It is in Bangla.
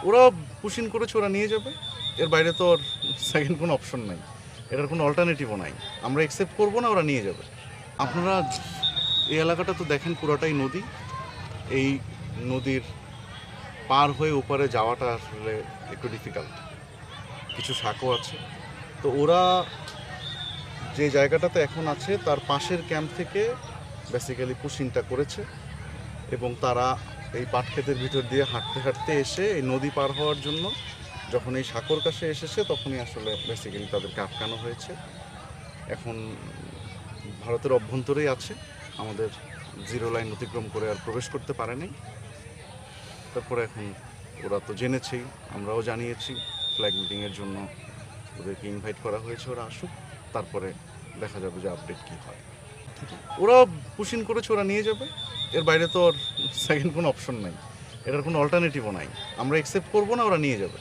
ওরা পুশিং করেছে, ওরা নিয়ে যাবে। এর বাইরে তো আর সেকেন্ড কোনো অপশন নাই, এটার কোনো অল্টারনেটিভও নাই। আমরা অ্যাকসেপ্ট করবো না, ওরা নিয়ে যাবে। আপনারা এই এলাকাটা তো দেখেন, পুরোটাই নদী। এই নদীর পার হয়ে ওপারে যাওয়াটা আসলে একটু ডিফিকাল্ট। কিছু সাঁকো আছে। তো ওরা যে জায়গাটাতে এখন আছে তার পাশের ক্যাম্প থেকে বেসিক্যালি পুশিংটা করেছে, এবং তারা এই পাট ক্ষেতের ভিতর দিয়ে হাঁটতে হাঁটতে এসে এই নদী পার হওয়ার জন্য যখন এই সাঁকোর কাছে এসেছে তখনই আসলে বেসিক্যালি তাদেরকে আটকানো হয়েছে। এখন ভারতের অভ্যন্তরেই আছে, আমাদের জিরো লাইন অতিক্রম করে আর প্রবেশ করতে পারেনি। তারপরে এখন ওরা তো জেনেছেই, আমরাও জানিয়েছি, ফ্ল্যাগ মিটিংয়ের জন্য ওদেরকে ইনভাইট করা হয়েছে, ওরা আসুক, তারপরে দেখা যাবে যে আপডেট কী হয়। ওরা পুশিং করেছে, ওরা নিয়ে যাবে। এর বাইরে তো আর সেকেন্ড কোনো অপশন নাই, এটার কোনো অল্টারনেটিভও নাই। আমরা অ্যাকসেপ্ট করবো না, ওরা নিয়ে যাবে।